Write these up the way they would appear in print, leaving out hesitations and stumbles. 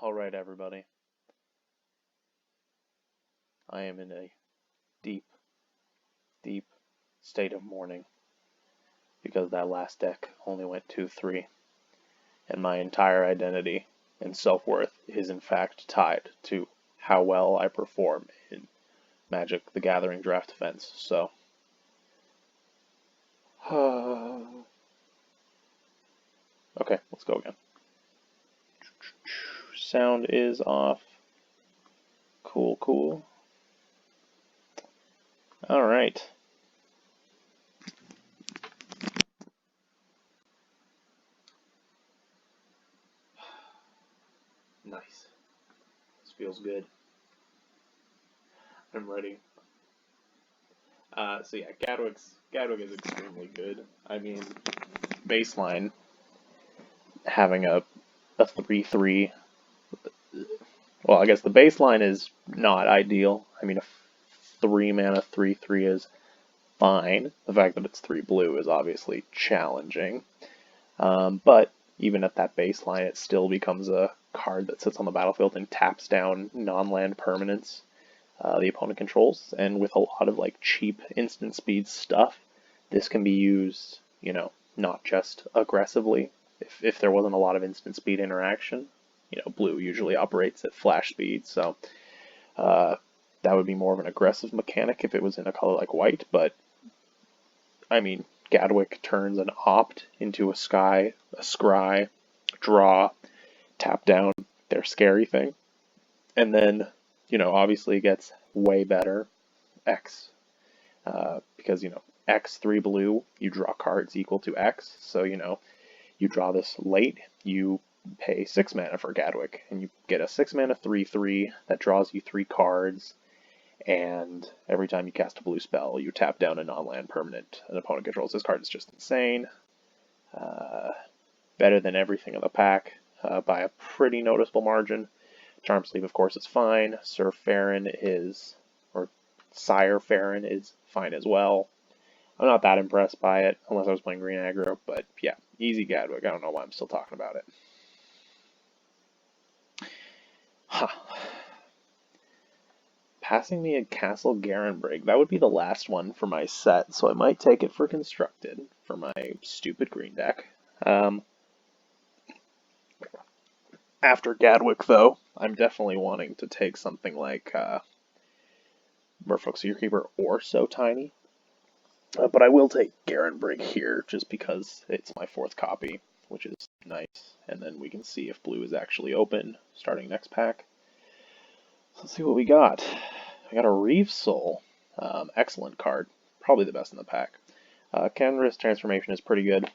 Alright, everybody. I am in a deep, deep state of mourning because that last deck only went 2-3, and my entire identity and self-worth is in fact tied to how well I perform in Magic the Gathering draft events. So, okay, let's go again. Sound is off. Cool. Alright. Nice. This feels good. I'm ready. So yeah, Gadwick is extremely good. I mean, baseline, having a 3/3. Well, I guess the baseline is not ideal. I mean, a 3 mana 3/3 is fine. The fact that it's 3 blue is obviously challenging. But even at that baseline, it still becomes a card that sits on the battlefield and taps down non-land permanents the opponent controls. And with a lot of like cheap instant speed stuff, this can be used, not just aggressively. If there wasn't a lot of instant speed interaction, blue usually operates at flash speed, so that would be more of an aggressive mechanic if it was in a color like white. But I mean, Gadwick turns an opt into a scry, draw, tap down their scary thing, and then obviously it gets way better X, because X 3 blue, you draw cards equal to X, so you draw this late, you pay 6 mana for Gadwick, and you get a 6 mana 3/3 that draws you 3 cards, and every time you cast a blue spell, you tap down a non-land permanent an opponent controls. This card is just insane. Better than everything in the pack by a pretty noticeable margin. Charm Sleeve, of course, is fine. Sire Farron is fine as well. I'm not that impressed by it, unless I was playing green aggro, but yeah, easy Gadwick. I don't know why I'm still talking about it. Huh. Passing me a Castle Garenbrig. That would be the last one for my set, so I might take it for Constructed for my stupid green deck. After Gadwick, though, I'm definitely wanting to take something like Merfolk Secretkeeper or So Tiny. But I will take Garenbrig here, just because it's my 4th copy, which is nice. And then we can see if blue is actually open, starting next pack. So let's see what we got. I got a Reef Soul. Excellent card. Probably the best in the pack. Canvas Transformation is pretty good.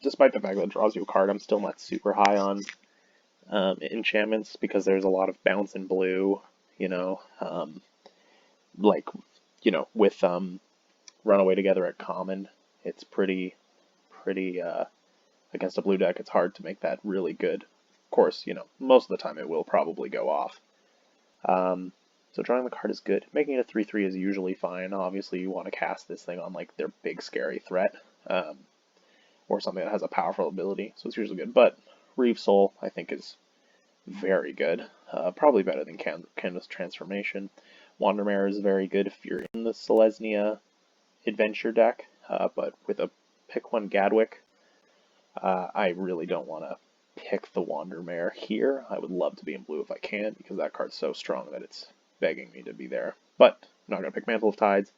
Despite the fact that it draws you a card, I'm still not super high on enchantments, because there's a lot of bounce in blue, with Runaway Together at common, it's pretty against a blue deck, it's hard to make that really good. Of course, most of the time it will probably go off. So drawing the card is good. Making it a 3/3 is usually fine. Obviously, you want to cast this thing on like their big scary threat, or something that has a powerful ability, so it's usually good. But Reef Soul, I think, is very good. Probably better than Canvas Transformation. Wandermare is very good if you're in the Selesnya adventure deck, but with a pick one Gadwick, I really don't want to pick the Wandermare here. I would love to be in blue if I can, because that card's so strong that it's begging me to be there. But I'm not going to pick Mantle of Tides,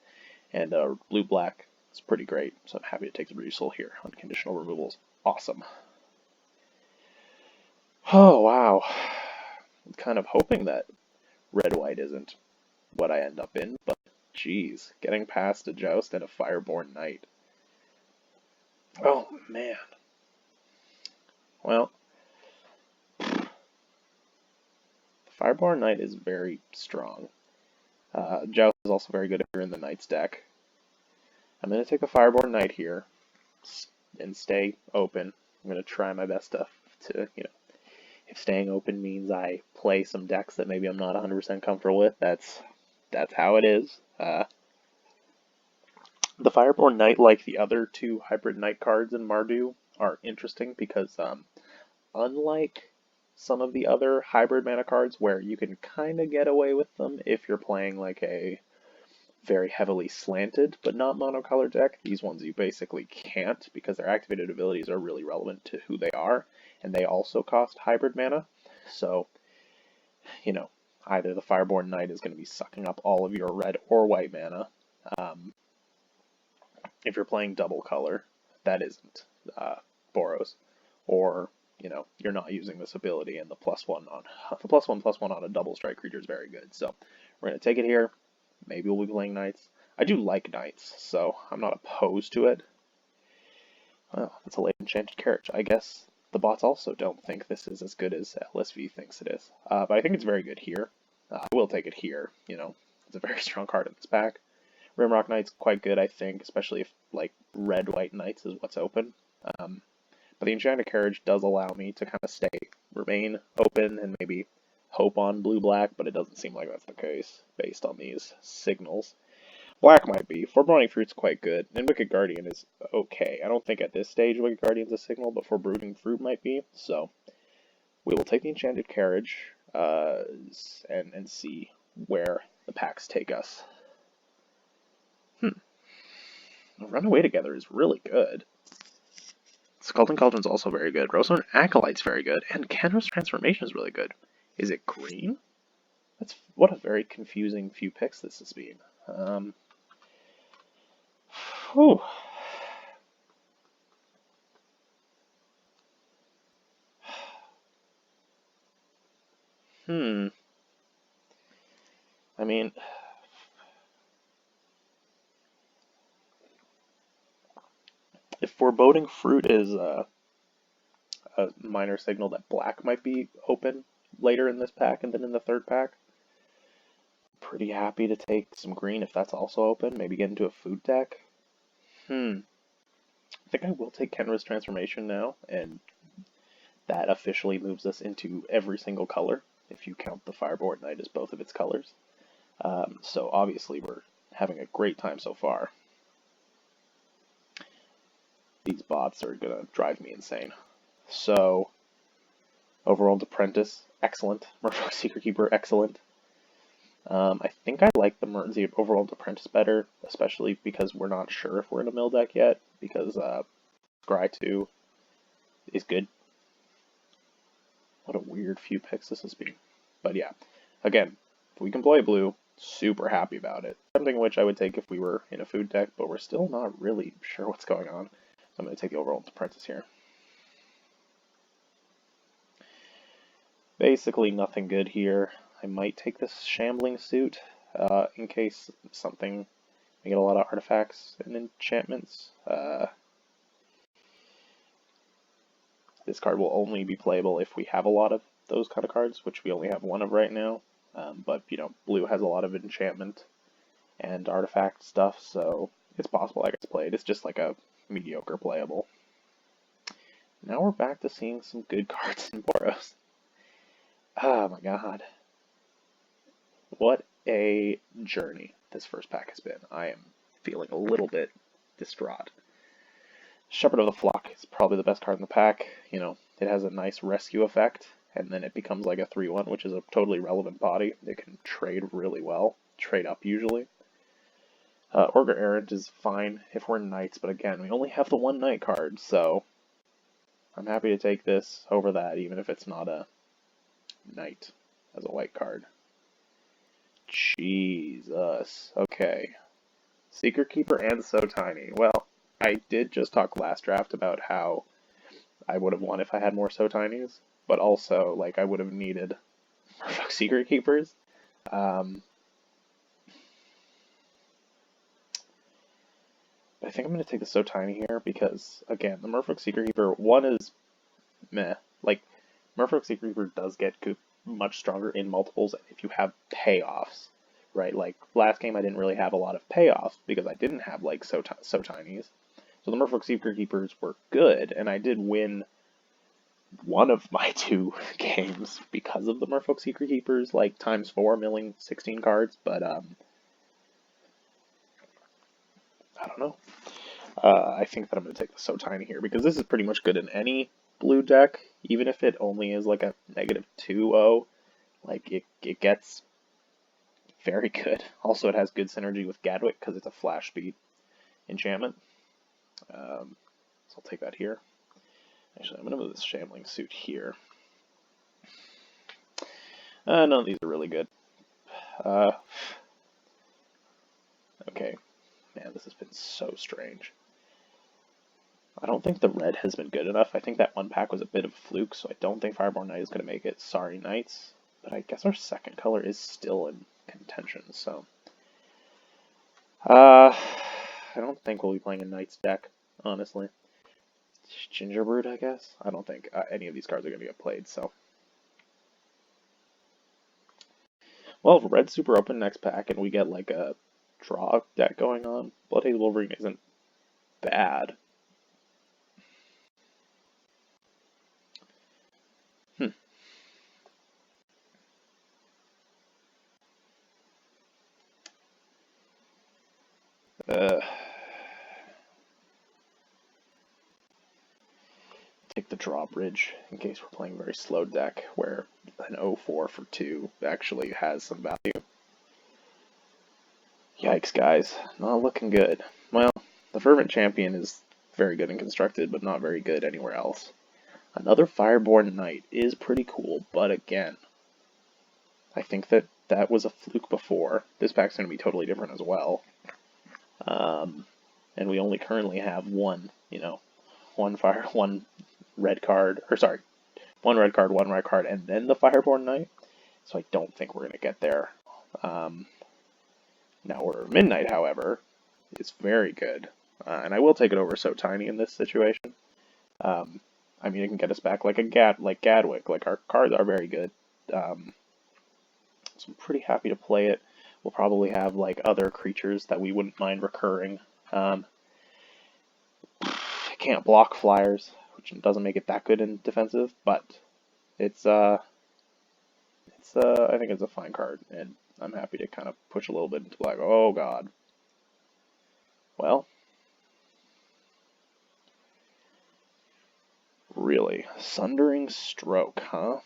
and blue-black is pretty great, so I'm happy to take the Reef Soul here. Unconditional removals. Awesome. Oh, wow. I'm kind of hoping that red-white isn't what I end up in, but geez, getting past a Joust and a Fireborn Knight. Oh, man. Well, Fireborn Knight is very strong. Joust is also very good if you're in the Knight's deck. I'm going to take a Fireborn Knight here and stay open. I'm going to try my best to if staying open means I play some decks that maybe I'm not 100% comfortable with, that's how it is. The Fireborn Knight, like the other 2 hybrid Knight cards in Mardu, are interesting because unlike some of the other hybrid mana cards where you can kind of get away with them if you're playing like a very heavily slanted but not monocolored deck. These ones you basically can't because their activated abilities are really relevant to who they are, and they also cost hybrid mana. So, you know, either the Fireborn Knight is going to be sucking up all of your red or white mana. If you're playing double color, that isn't Boros, or you know you're not using this ability, and the +1 on a double strike creature is very good. So we're gonna take it here. Maybe we'll be playing knights. I do like knights, so I'm not opposed to it. Well, that's a late enchanted carriage. I guess the bots also don't think this is as good as LSV thinks it is, but I think it's very good here. I will take it here. You know, it's a very strong card in this pack. Rimrock Knight's quite good, I think, especially if, like, red-white Knights is what's open. But the Enchanted Carriage does allow me to kind of remain open, and maybe hope on blue-black, but it doesn't seem like that's the case, based on these signals. Black might be. Foreboding Fruit's quite good, and Wicked Guardian is okay. I don't think at this stage Wicked Guardian's a signal, but Foreboding Fruit might be, so we will take the Enchanted Carriage, and see where the packs take us. Run Away Together is really good. Scalding Cauldron's also very good. Roseland Acolyte's very good. And Kenra's Transformation is really good. Is it green? What a very confusing few picks this has been. Whew. I mean, if Foreboding Fruit is a minor signal that black might be open later in this pack and then in the third pack, I'm pretty happy to take some green if that's also open. Maybe get into a food deck. I think I will take Kenra's Transformation now, and that officially moves us into every single color, if you count the Fireborn Knight as both of its colors. So obviously we're having a great time so far. These bots are going to drive me insane. So, Overwhelmed Apprentice, excellent. Merfolk Secretkeeper, excellent. I think I like the Overwhelmed Apprentice better, especially because we're not sure if we're in a mill deck yet, because Scry 2 is good. What a weird few picks this has been. But yeah, again, if we can play blue, super happy about it. Something which I would take if we were in a food deck, but we're still not really sure what's going on. So I'm going to take the Overwhelmed Apprentice here. Basically nothing good here. I might take this Shambling Suit in case something, we get a lot of artifacts and enchantments. This card will only be playable if we have a lot of those kind of cards, which we only have one of right now. But, you know, blue has a lot of enchantment and artifact stuff, so it's possible that gets played. It's just like a mediocre playable. Now we're back to seeing some good cards in Boros. Oh my god. What a journey this first pack has been. I am feeling a little bit distraught. Shepherd of the Flock is probably the best card in the pack. You know, it has a nice rescue effect, and then it becomes like a 3-1, which is a totally relevant body. It can trade really well. Trade up, usually. Orga Errant is fine if we're knights, but again, we only have the one knight card, so I'm happy to take this over that, even if it's not a knight as a white card. Jesus. Okay. Secret Keeper and So Tiny. Well, I did just talk last draft about how I would have won if I had more So Tinies, but also, like, I would have needed Merfolk Secret Keepers. But I think I'm going to take the So Tiny here because, again, the Merfolk Secret Keeper, one is meh. Like, Merfolk Secret Keeper does get much stronger in multiples if you have payoffs, right? Like, last game I didn't really have a lot of payoffs because I didn't have, like, So Tinies. So the Merfolk Secret Keepers were good, and I did win one of my 2 games because of the Merfolk Secret Keepers, like, ×4 milling 16 cards, but, I don't know. I think that I'm going to take the So Tiny here, because this is pretty much good in any blue deck, even if it only is like a -2/0, like it gets very good. Also, it has good synergy with Gadwick because it's a flash speed enchantment. So I'll take that here. Actually, I'm going to move this Shambling Suit here. None of these are really good. Okay. Man, this has been so strange. I don't think the red has been good enough. I think that one pack was a bit of a fluke, so I don't think Fireborn Knight is going to make it. Sorry, Knights. But I guess our second color is still in contention, so... I don't think we'll be playing a Knights deck, honestly. Gingerbread, I guess? I don't think any of these cards are going to get played, so... Well, if red's super open next pack and we get like a draw deck going on, Bloodhaze Wolverine isn't bad. Take the drawbridge in case we're playing a very slow deck where an 0/4 for 2 actually has some value. Yikes, guys. Not looking good. Well, the Fervent Champion is very good and constructed, but not very good anywhere else. Another Fireborn Knight is pretty cool, but again, I think that that was a fluke before. This pack's going to be totally different as well. And we only currently have one red card, one red card, one red card, and then the Fireborn Knight. So I don't think we're going to get there. Now Order of Midnight, however, is very good. And I will take it over So Tiny in this situation. I mean, it can get us back like Gadwick. Like, our cards are very good. So I'm pretty happy to play it. We'll probably have, like, other creatures that we wouldn't mind recurring. Can't block flyers, which doesn't make it that good in defensive, but it's I think it's a fine card, and I'm happy to kind of push a little bit into black. Oh god. Well, really, Sundering Stroke, huh?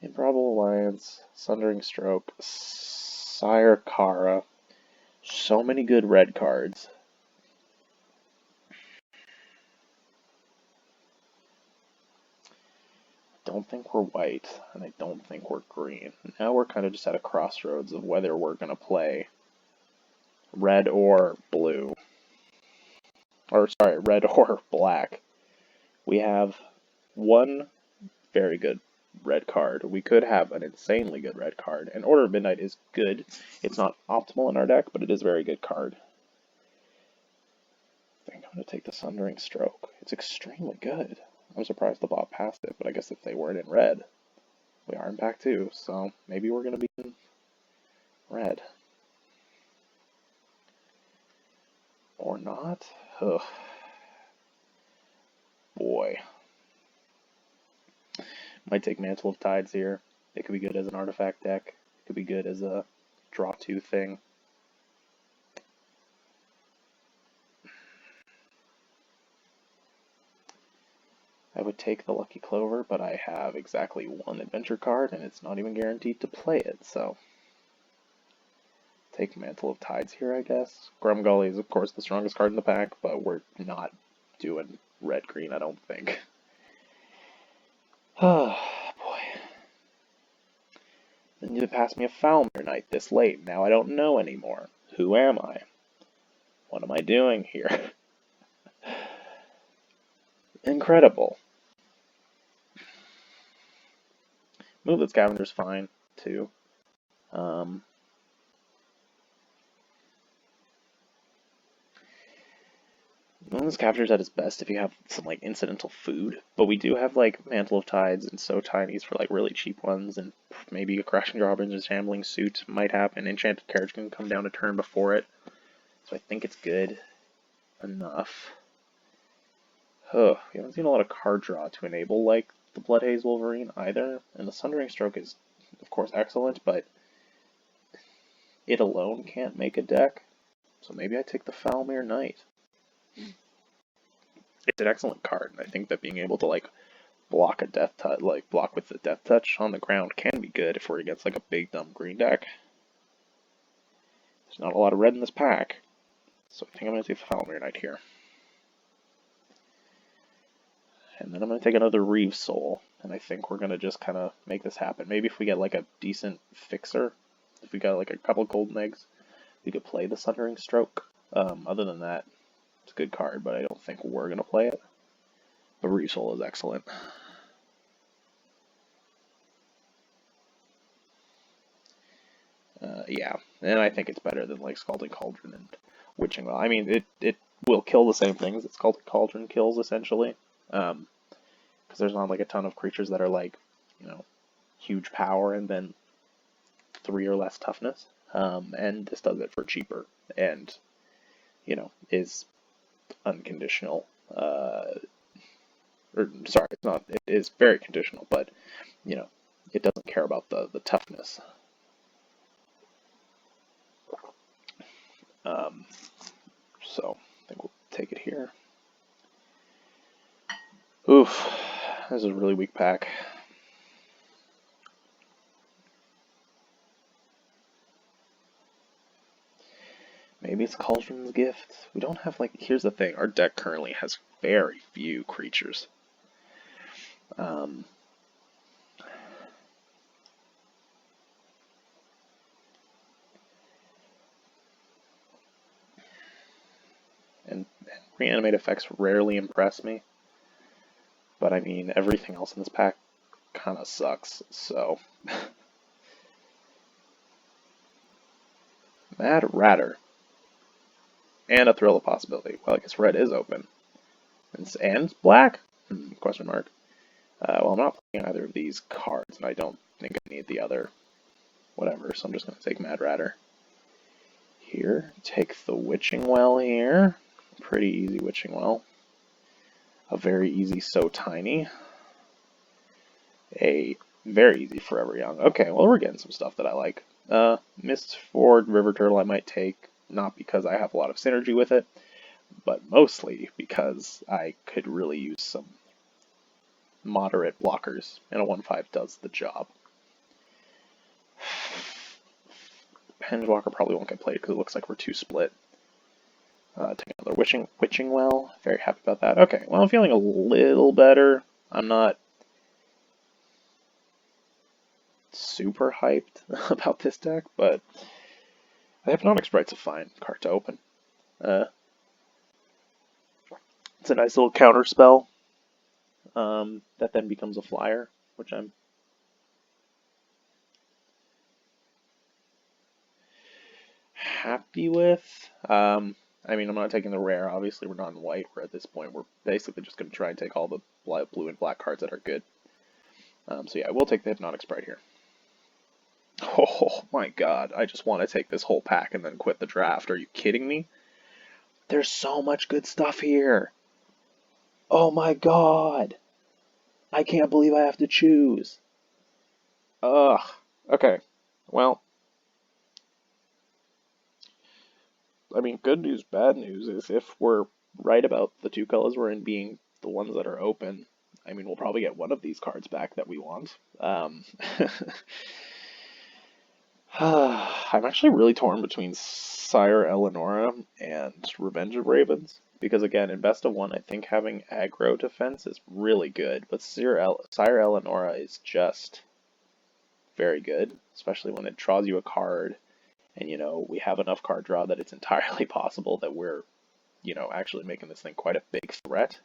Improbable Alliance, Sundering Stroke, Sire Kara. So many good red cards. I don't think we're white, and I don't think we're green. Now we're kind of just at a crossroads of whether we're going to play red or blue. Or, sorry, red or black. We have one very good red card. We could have an insanely good red card. And Order of Midnight is good. It's not optimal in our deck, but it is a very good card. I think I'm going to take the Sundering Stroke. It's extremely good. I'm surprised the bot passed it, but I guess if they weren't in red, we are in pack 2, so maybe we're going to be in red. Or not? Ugh. Boy. Might take Mantle of Tides here. It could be good as an artifact deck. It could be good as a draw 2 thing. I would take the Lucky Clover, but I have exactly one adventure card, and it's not even guaranteed to play it, so... Take Mantle of Tides here, I guess. Grumgully is, of course, the strongest card in the pack, but we're not doing red-green, I don't think. Oh, boy. Then you passed me a Foulmire Knight this late. Now I don't know anymore. Who am I? What am I doing here? Incredible. Move the Scavenger's fine, too. This captures at its best if you have some like incidental food, but we do have like Mantle of Tides and So Tinies for like really cheap ones, and maybe a Crashing Drawbridge and Shambling Suit might happen. Enchanted Carriage can come down a turn before it, so I think it's good enough. Oh, we haven't seen a lot of card draw to enable like the Bloodhaze Wolverine either, and the Sundering Stroke is of course excellent, but it alone can't make a deck, so maybe I take the Foulmire Knight. it's an excellent card. And I think that being able to like block a death touch, like block with the death touch on the ground, can be good if we're against like a big dumb green deck. There's not a lot of red in this pack, so I think I'm going to take the Falmer Knight here. And then I'm going to take another Reeve Soul, and I think we're going to just kind of make this happen. Maybe if we get like a decent fixer, if we got like a couple golden eggs, we could play the Sundering Stroke. Other than that, it's a good card, but I don't think we're going to play it. But Reeve Soul is excellent. Yeah, and I think it's better than like Scalding Cauldron and Witching Well. I mean, it will kill the same things that Scalding Cauldron kills, essentially. Because there's not like a ton of creatures that are like, you know, huge power and then 3 or less toughness. And this does it for cheaper and, you know, is unconditional. Or sorry, it's not. It is very conditional, but you know, it doesn't care about the toughness. So I think we'll take it here. Oof, this is a really weak pack. Maybe it's Cauldron's Gift. We don't have like. Here's the thing: our deck currently has very few creatures. And reanimate effects rarely impress me. But I mean, everything else in this pack kind of sucks, so. Mad Ratter. And a Thrill of Possibility. Well, I guess red is open. And black? Question mark. Well, I'm not playing either of these cards, and I don't think I need the other whatever, so I'm just going to take Mad Ratter. Here, take the Witching Well here. Pretty easy Witching Well. A very easy So Tiny. A very easy Forever Young. Okay, well, we're getting some stuff that I like. Mistford River Turtle I might take, not because I have a lot of synergy with it, but mostly because I could really use some moderate blockers, and a 1/5 does the job. Hengewalker probably won't get played because it looks like we're too split. Take another Witching Well. Very happy about that. Okay, well, I'm feeling a little better. I'm not super hyped about this deck, but the Hypnotic Sprite's a fine card to open. It's a nice little counter spell that then becomes a flyer, which I'm happy with. I mean, I'm not taking the rare. Obviously, we're not in white. We're at this point, we're basically just going to try and take all the blue and black cards that are good. So yeah, we'll take the Hypnotic Sprite here. Oh my god, I just want to take this whole pack and then quit the draft. Are you kidding me? There's so much good stuff here. Oh my god. I can't believe I have to choose. Ugh. Okay. Well, I mean, good news, bad news is if we're right about the 2 colors we're in being the ones that are open, I mean, we'll probably get one of these cards back that we want. I'm actually really torn between Sire Eleonora and Revenge of Ravens, because again, in Best of 1, I think having aggro defense is really good, but Sire Eleonora is just very good, especially when it draws you a card, and, you know, we have enough card draw that it's entirely possible that we're, you know, actually making this thing quite a big threat.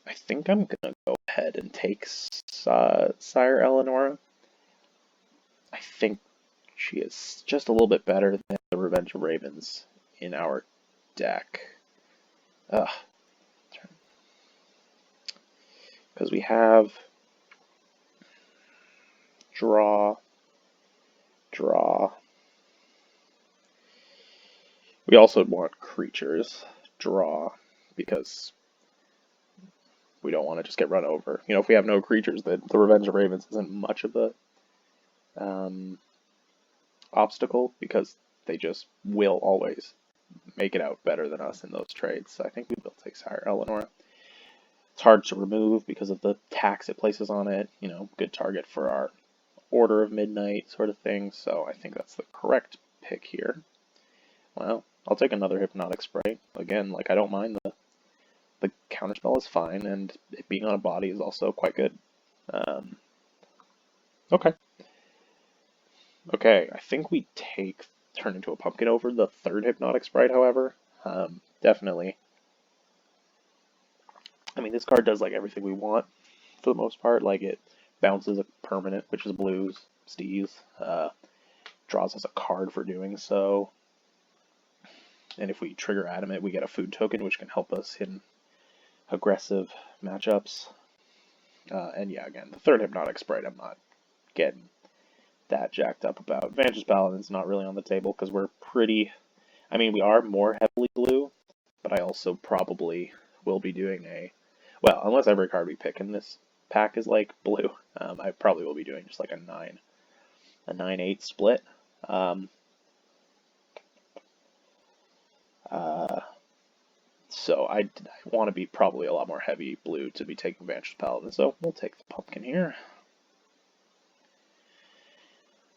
I think I'm gonna go ahead and take Sire Eleonora. I think she is just a little bit better than the Revenge of Ravens in our deck. Because we have draw. We also want creatures, draw, because we don't want to just get run over. You know, if we have no creatures, then the Revenge of Ravens isn't much of a obstacle, because they just will always make it out better than us in those trades. So I think we will take Sire Eleanor. It's hard to remove because of the tax it places on it. You know, good target for our Order of Midnight sort of thing. So I think that's the correct pick here. Well, I'll take another Hypnotic Spray. Again, like, I don't mind the counterspell is fine, and it being on a body is also quite good. Okay. Okay, I think we turn into a pumpkin over the third Hypnotic Sprite, however. Definitely. I mean, this card does like everything we want for the most part. Like, it bounces a permanent, which is blues, Steez, draws us a card for doing so. And if we trigger Adamant, we get a food token, which can help us in aggressive matchups. And yeah, again, the third Hypnotic Sprite I'm not getting that jacked up about. Vantage Paladin's not really on the table because we're pretty... I mean, we are more heavily blue, but I also probably will be doing well, unless every card we pick in this pack is like blue, I probably will be doing just like a 9-8 split. So I want to be probably a lot more heavy blue to be taking Vantage Paladin, so we'll take the pumpkin here.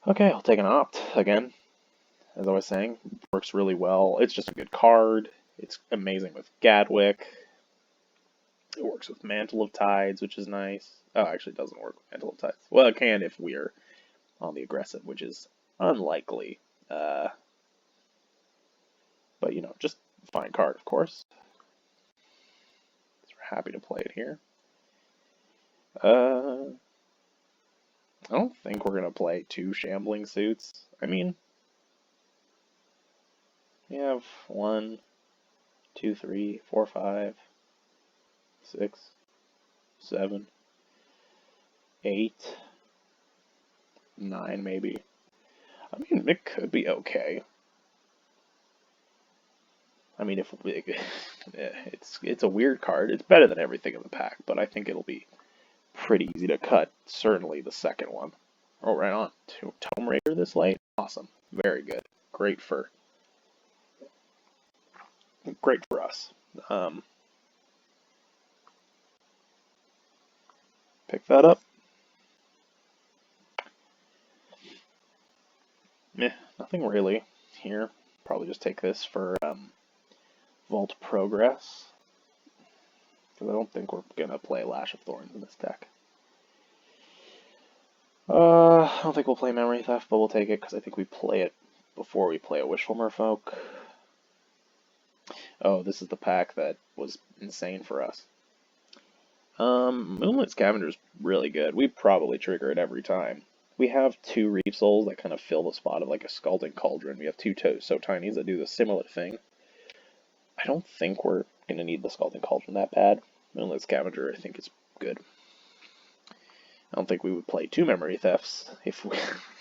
Okay, I'll take an Opt again. As I was saying, works really well. It's just a good card. It's amazing with Gadwick. It works with Mantle of Tides, which is nice. Oh, actually, it doesn't work with Mantle of Tides. Well, it can if we're on the aggressive, which is unlikely. But, you know, just fine card, of course. So we're happy to play it here. I don't think we're going to play 2 Shambling Suits. I mean, we have 1, 2, 3, 4, 5, 6, 7, 8, 9 maybe. I mean, it could be okay. I mean, if it's a weird card. It's better than everything in the pack, but I think it'll be pretty easy to cut. Certainly the second one. Oh, right on. Tome Raider this late? Awesome. Very good. Great for us. Pick that up. Meh, nothing really here. Probably just take this for Vault Progress. Because I don't think we're going to play Lash of Thorns in this deck. I don't think we'll play Memory Theft, but we'll take it because I think we play it before we play a Wishful Merfolk. Oh, this is the pack that was insane for us. Moonlit Scavenger's really good. We probably trigger it every time. We have 2 Reef Souls that kind of fill the spot of like a Scalding Cauldron. We have 2 So Tinies that do the similar thing. I don't think we're going to need the Scalding Cauldron that bad. Moonlit Scavenger, I think, is good. I don't think we would play 2 Memory Thefts if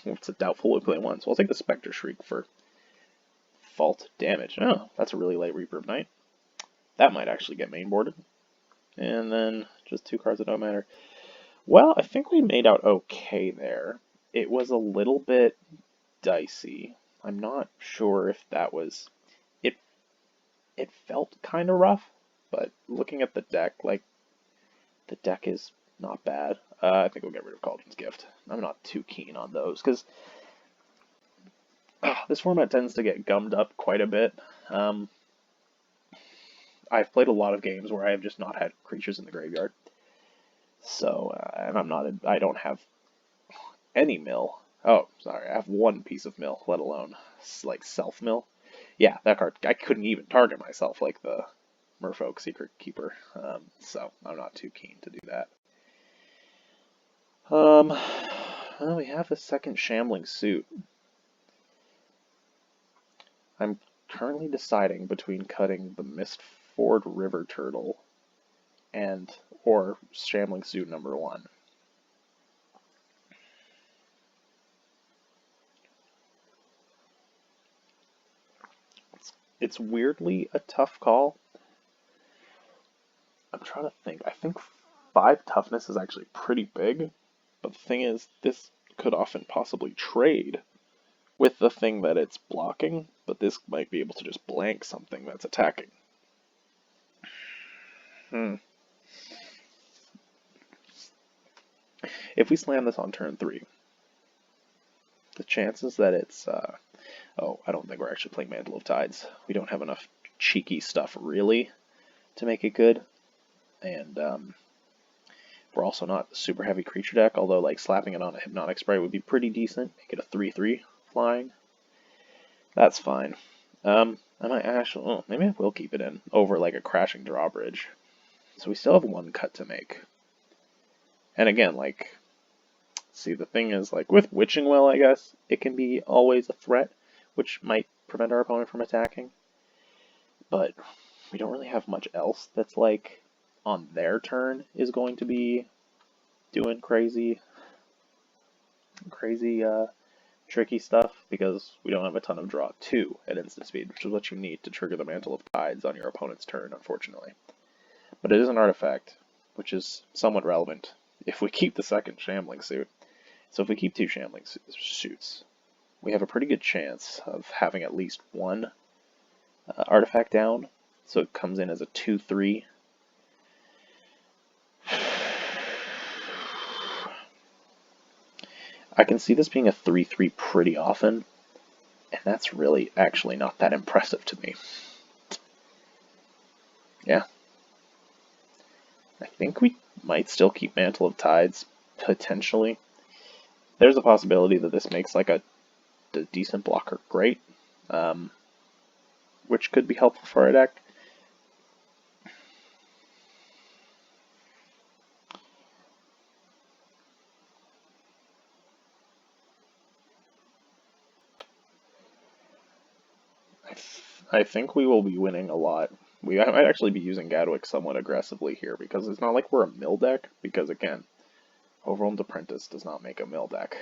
it's doubtful we play 1. So I'll take the Spectre Shriek for Fault damage. Oh, that's a really late Reaper of Night. That might actually get mainboarded. And then just 2 cards that don't matter. Well, I think we made out okay there. It was a little bit dicey. I'm not sure if that was... It felt kind of rough, but looking at the deck, like, the deck is not bad. I think we'll get rid of Cauldron's Gift. I'm not too keen on those, because this format tends to get gummed up quite a bit. I've played a lot of games where I have just not had creatures in the graveyard. So, and I don't have any mill. Oh, sorry, I have 1 piece of mill, let alone, like, self-mill. Yeah, that card, I couldn't even target myself like the Merfolk Secretkeeper, so I'm not too keen to do that. Well, we have a second Shambling Suit. I'm currently deciding between cutting the Mistford River Turtle or Shambling Suit number 1. It's weirdly a tough call. I'm trying to think. I think 5 toughness is actually pretty big, but the thing is, this could often possibly trade with the thing that it's blocking, but this might be able to just blank something that's attacking. If we slam this on turn 3, the chances that it's, oh, I don't think we're actually playing Mantle of Tides. We don't have enough cheeky stuff, really, to make it good. And, we're also not a super heavy creature deck, although, like, slapping it on a Hypnotic Sprite would be pretty decent. Make it a 3/3 flying. That's fine. I might actually, oh, maybe I will keep it in over, like, a Crashing Drawbridge. So we still have 1 cut to make. And again, like, see, the thing is, like, with Witching Well, I guess, it can be always a threat, which might prevent our opponent from attacking. But we don't really have much else that's, like, on their turn is going to be doing crazy, tricky stuff, because we don't have a ton of draw 2 at instant speed, which is what you need to trigger the Mantle of Tides on your opponent's turn, unfortunately. But it is an artifact, which is somewhat relevant if we keep the second Shambling Suit. So if we keep 2 Shambling Suits, we have a pretty good chance of having at least 1 artifact down, so it comes in as a 2/3. I can see this being a 3/3 pretty often, and that's really actually not that impressive to me. Yeah. I think we might still keep Mantle of Tides, potentially. There's a possibility that this makes like a decent blocker great, which could be helpful for our deck. I think we will be winning a lot. We might actually be using Gadwick somewhat aggressively here, because it's not like we're a mill deck, because again, Overwhelmed Apprentice does not make a mill deck.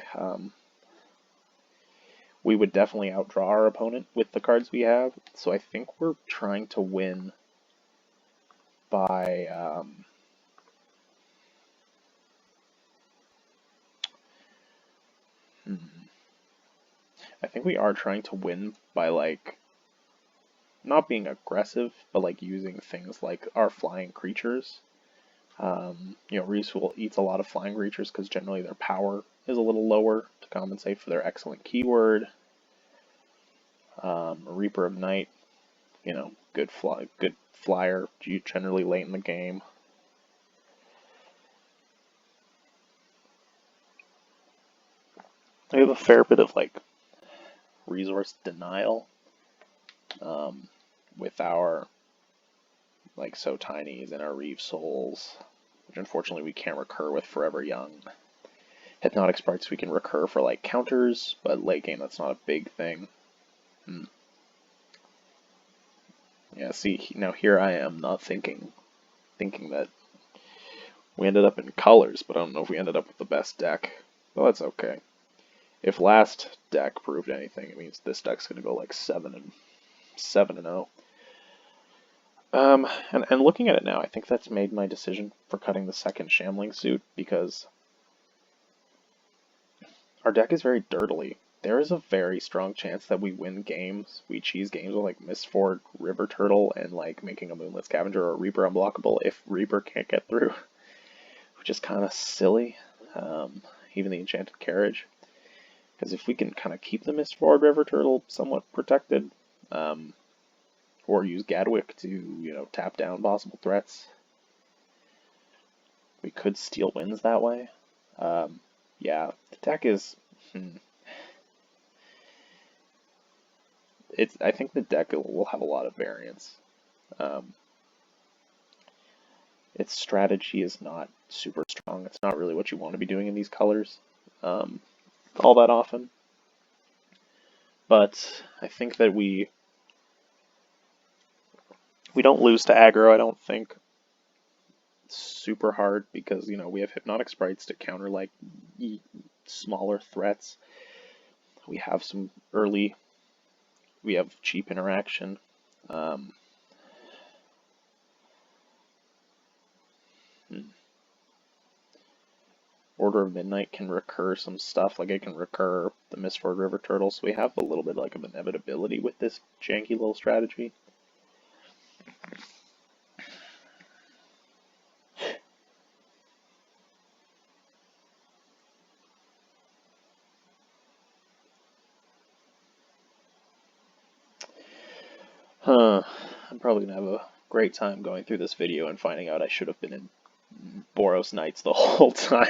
We would definitely outdraw our opponent with the cards we have, so I think we're trying to win by I think we are trying to win by, like, not being aggressive, but like using things like our flying creatures. You know, Reese eats a lot of flying creatures because generally their power is a little lower to compensate for their excellent keyword. Reaper of Night, you know, good flyer, generally late in the game. We have a fair bit of like resource denial with our like So Tinies and our Reeve Souls, which unfortunately we can't recur with Forever Young. Hypnotic Sprites we can recur for like counters, but late game that's not a big thing. Yeah, see, now here I am not thinking that we ended up in colors, but I don't know if we ended up with the best deck. Well, that's okay. If last deck proved anything, it means this deck's gonna go like 7-0. And looking at it now, I think that's made my decision for cutting the second Shambling Suit, because our deck is very dirtily. There is a very strong chance that we win games, we cheese games with like Mistford, River Turtle, and like making a Moonlit Scavenger or Reaper unblockable if Reaper can't get through, which is kind of silly. Even the Enchanted Carriage, because if we can kind of keep the Mistford River Turtle somewhat protected, or use Gadwick to, you know, tap down possible threats, we could steal wins that way. Yeah, the deck is. I think the deck will have a lot of variance. Its strategy is not super strong. It's not really what you want to be doing in these colors all that often. But I think that we don't lose to aggro, I don't think, super hard, because, you know, we have Hypnotic Sprites to counter like smaller threats. We have some early, we have cheap interaction. Order of Midnight can recur some stuff, like it can recur the Mistford River Turtle, so we have a little bit like of inevitability with this janky little strategy. I'm probably gonna have a great time going through this video and finding out I should have been in Boros Knights the whole time.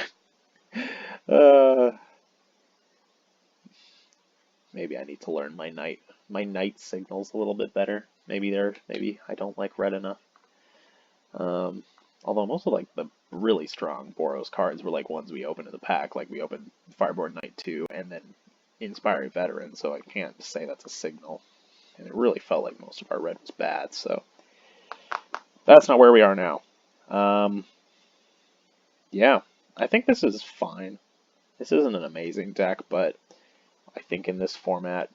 Maybe I need to learn my knight signals a little bit better. Maybe I don't like red enough. Although most of like the really strong Boros cards were like ones we opened in the pack, like we opened Fireboard Knight 2 and then Inspiring Veteran, so I can't say that's a signal. And it really felt like most of our red was bad, so that's not where we are now. Yeah, I think this is fine. This isn't an amazing deck, but I think in this format,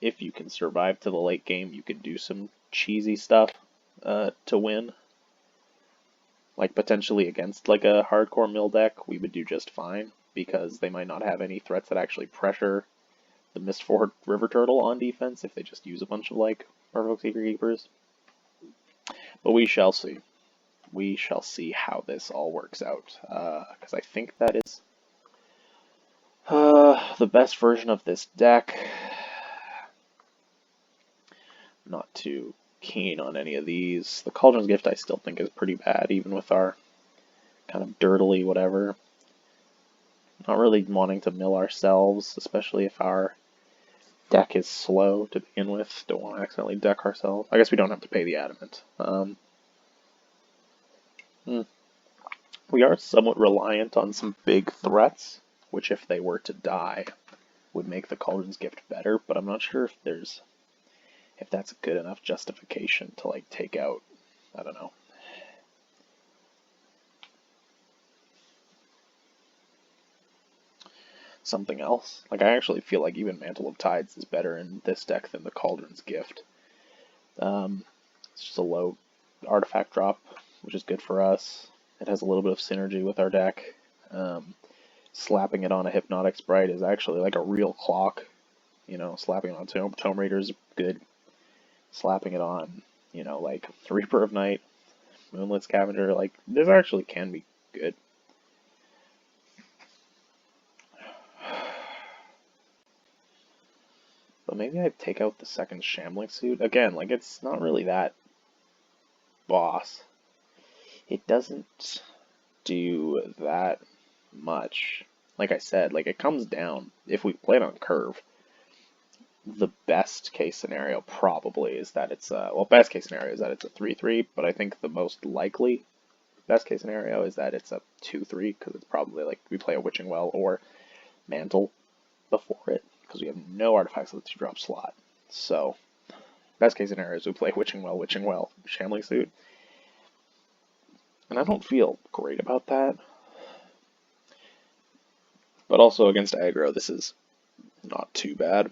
if you can survive to the late game, you can do some cheesy stuff to win. Like potentially against like a hardcore mill deck, we would do just fine, because they might not have any threats that actually pressure the Mistford River Turtle on defense if they just use a bunch of like Merfolk Secretkeepers. But we shall see. We shall see how this all works out, because I think that is the best version of this deck. I'm not too keen on any of these. The Cauldron's Gift I still think is pretty bad, even with our kind of dirtily whatever. Not really wanting to mill ourselves, especially if our deck is slow to begin with. Don't want to accidentally deck ourselves. I guess we don't have to pay the Adamant. We are somewhat reliant on some big threats, which if they were to die, would make the Cauldron's Gift better, but I'm not sure if that's a good enough justification to like take out, I don't know. Something else. Like I actually feel like even Mantle of Tides is better in this deck than the Cauldron's Gift. It's just a low artifact drop, which is good for us. It has a little bit of synergy with our deck. Slapping it on a Hypnotic Sprite is actually like a real clock. You know, slapping it on Tome Raider is good. Slapping it on, you know, like Reaper of Night, Moonlit Scavenger, like this actually can be good. But maybe I'd take out the second Shambling Suit. Again, like it's not really that boss. It doesn't do that much. Like I said, like it comes down, if we play it on curve, the best case scenario probably is that it's well, best case scenario is that it's a 3-3, but I think the most likely best case scenario is that it's a 2-3, because it's probably like we play a Witching Well or Mantle before it, because we have no artifacts at the 2-drop slot. So best case scenario is we play Witching Well, Shambling Suit. And I don't feel great about that. But also against aggro, this is not too bad.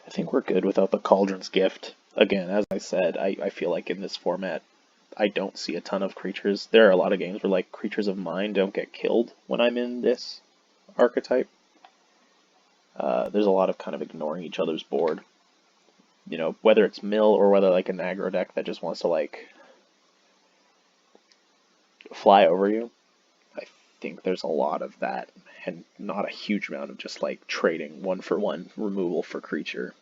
I think we're good without the Cauldron's Gift. Again, as I said, I feel like in this format, I don't see a ton of creatures. There are a lot of games where like creatures of mine don't get killed when I'm in this archetype. There's a lot of kind of ignoring each other's board. You know, whether it's mill or whether like an aggro deck that just wants to like fly over you. I think there's a lot of that, and not a huge amount of just like trading 1-for-1 removal for creature.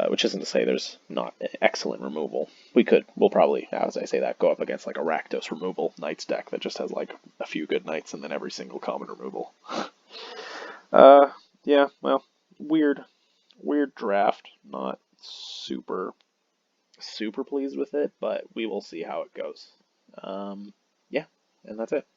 Which isn't to say there's not excellent removal. We'll probably, as I say that, go up against like a Rakdos removal Knights deck that just has like a few good Knights and then every single common removal. Yeah, well, weird draft. Not super pleased with it, but we will see how it goes. Yeah, and that's it.